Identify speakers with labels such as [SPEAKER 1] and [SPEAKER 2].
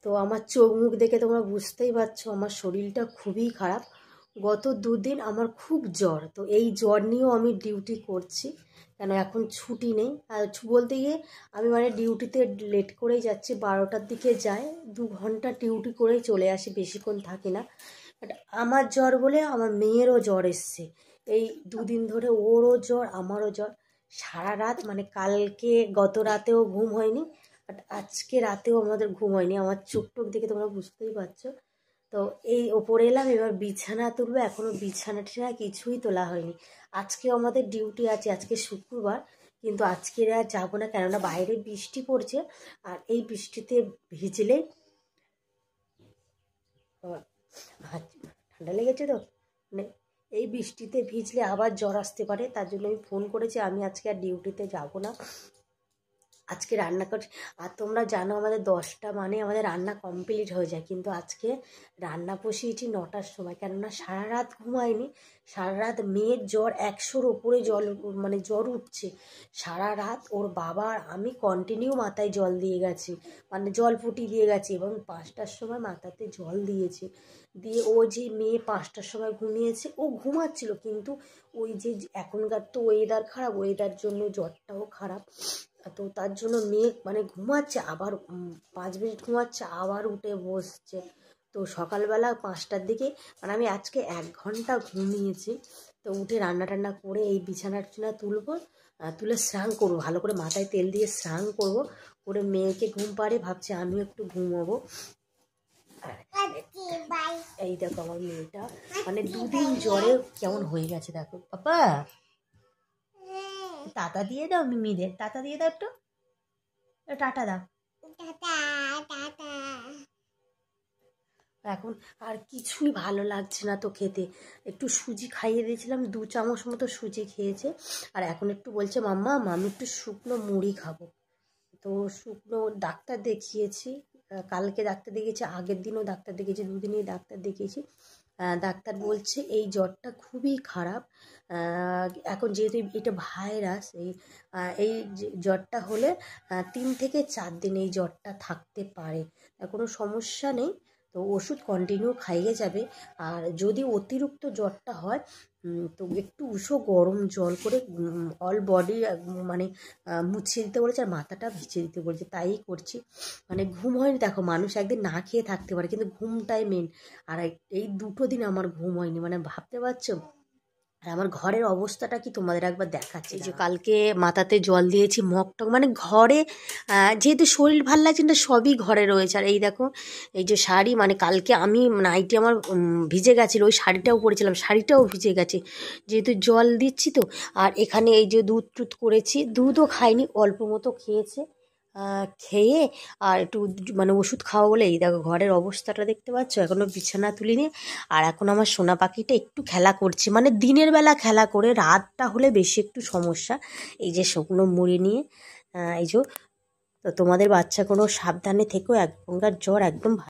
[SPEAKER 1] তো আমার চোখ মুখ দেখে তোমরা বুঝতেই পারছো আমার শরীরটা খুবই খারাপ। গত দুদিন আমার খুব জ্বর, তো এই জ্বর নিয়েও আমি ডিউটি করছি, কেন এখন ছুটি নেই। আর বলতে গিয়ে আমি মানে ডিউটিতে লেট করেই যাচ্ছি, 12টার দিকে যাই, 2 ঘন্টা ডিউটি করেই চলে আসি, বেশিক্ষণ থাকি না। বাট আমার জ্বর বলে আমার মেয়েরও জ্বর এসছে, এই 2 দিন ধরে ওরও জ্বর আমারও জ্বর। সারা রাত মানে কালকে গত রাতেও ঘুম হয়নি, বাট আজকে রাতেও আমাদের ঘুম হয়নি, আমার চোখ টোক দেখে তোমরা বুঝতেই পারছো। তো এই ওপরে এলাম, এবার বিছানা তুলবো, এখনও বিছানা টিছানা কিছুই তোলা হয়নি। আজকেও আমাদের ডিউটি আছে, আজকে শুক্রবার, কিন্তু আজকে আর যাবো না, কেননা বাইরে বৃষ্টি পড়ছে, আর এই বৃষ্টিতে ভিজলেই ঠান্ডা লেগেছে, তো মানে এই বৃষ্টিতে ভিজলে আবার জ্বর আসতে পারে, তার জন্য আমি ফোন করেছি আমি আজকে আর ডিউটিতে যাব না, আজকে রান্না করছি। আর তোমরা জানো আমাদের 10টা মানে আমাদের রান্না কমপ্লিট হয়ে যায়, কিন্তু আজকে রান্না বসিয়েছি 9টার সময়, কেননা সারা রাত ঘুমাইনি। সারা রাত মেয়ের জ্বর 100-র ওপরে মানে জ্বর উঠছে, সারা রাত ওর বাবা আর আমি কন্টিনিউ মাথায় জল দিয়ে গেছি, মানে জল ফুটিয়ে দিয়ে গেছি, এবং 5টার সময় মাথাতে জল দিয়েছি। দিয়ে ও যে মেয়ে 5টার সময় ঘুমিয়েছে, ও ঘুমাচ্ছিল, কিন্তু ওই যে এখনকার তো ওয়েদার খারাপ, ওয়েদার জন্য জ্বরটাও খারাপ, তো তার জন্য মেয়ে মানে ঘুমাচ্ছে, আবার 5 মিনিট ঘুমাচ্ছে, আবার উঠে বসছে। তো সকালবেলা 5টার দিকে মানে আমি আজকে 1 ঘন্টা ঘুমিয়েছি। তো উঠে রান্না টান্না করে এই বিছানা টিছানা তুলবো, তুলে স্নান করবো, ভালো করে মাথায় তেল দিয়ে স্নান করবো, করে মেয়েকে ঘুম পাড়ে ভাবছি আমিও একটু ঘুমাবো। এই দেখো আমার মেয়েটা মানে 2 দিন জ্বরে কেমন হয়ে গেছে, দেখো বাবা, টাটা দিয়ে দাও মিমিদের, টাটা দিয়ে দাও, একটু টাটা দাও। এখন আর কিছুই ভালো লাগছে না তো খেতে, একটু সুজি খাইয়ে দিয়েছিলাম, 2 চামচ মতো সুজি খেয়েছে, আর এখন একটু বলছে মাম্মা আমি একটু শুকনো মুড়ি খাবো। তো শুকনো ডাক্তার দেখিয়েছি, কালকে ডাক্তার দেখিয়েছি, আগের দিনও ডাক্তার দেখিয়েছি, 2 দিনই ডাক্তার দেখিয়েছি। ডাক্তার বলছে এই জ্বরটা খুবই খারাপ, এখন যেহেতু এটা ভাইরাস, এই জ্বরটা হলে 3 থেকে 4 দিন এই জ্বরটা থাকতে পারে, কোনো সমস্যা নেই, তো ওষুধ কন্টিনিউ খাইয়ে যাবে। আর যদি অতিরিক্ত জ্বরটা হয় তো একটু গরম জল করে অল বডি মানে মুছিয়ে দিতে বলেছে, আর মাথাটা ভিজিয়ে দিতে বলেছে, তাই করছি। মানে ঘুম হয়নি, দেখো মানুষ একদিন না খেয়ে থাকতে পারে, কিন্তু ঘুমটাই মেন, আর এই 2টো দিন আমার ঘুম হয়নি, মানে ভাবতে পারছো। আর আমার ঘরের অবস্থাটা কি তোমাদের একবার দেখাচ্ছি, যে কালকে মাথাতে জল দিয়েছি, মগটক মানে ঘরে, যেহেতু শরীর ভাল লাগছে না, সবই ঘরে রয়েছে। আর এই দেখো এই যে শাড়ি, মানে কালকে আমি নাইটি আমার ভিজে গেছিলো, ওই শাড়িটাও পরেছিলাম, শাড়িটাও ভিজে গেছে, যেহেতু জল দিচ্ছি তো। আর এখানে এই যে দুধ টুধ করেছি, দুধও খাইনি, অল্প মতো খেয়েছে, খেয়ে আর একটু মানে ওষুধ খাওয়া বলে এই দেখো ঘরের অবস্থাটা দেখতে পাচ্ছ, এখনও বিছানা তুলিনি। আর এখন আমার সোনা পাখিটা একটু খেলা করছে, মানে দিনের বেলা খেলা করে, রাতটা হলে বেশি একটু সমস্যা। এই যে শুকনো মুড়ি নিয়ে এই যে, তো তোমাদের বাচ্চা কোনো সাবধানে থেকো, এখনকার জ্বর একদম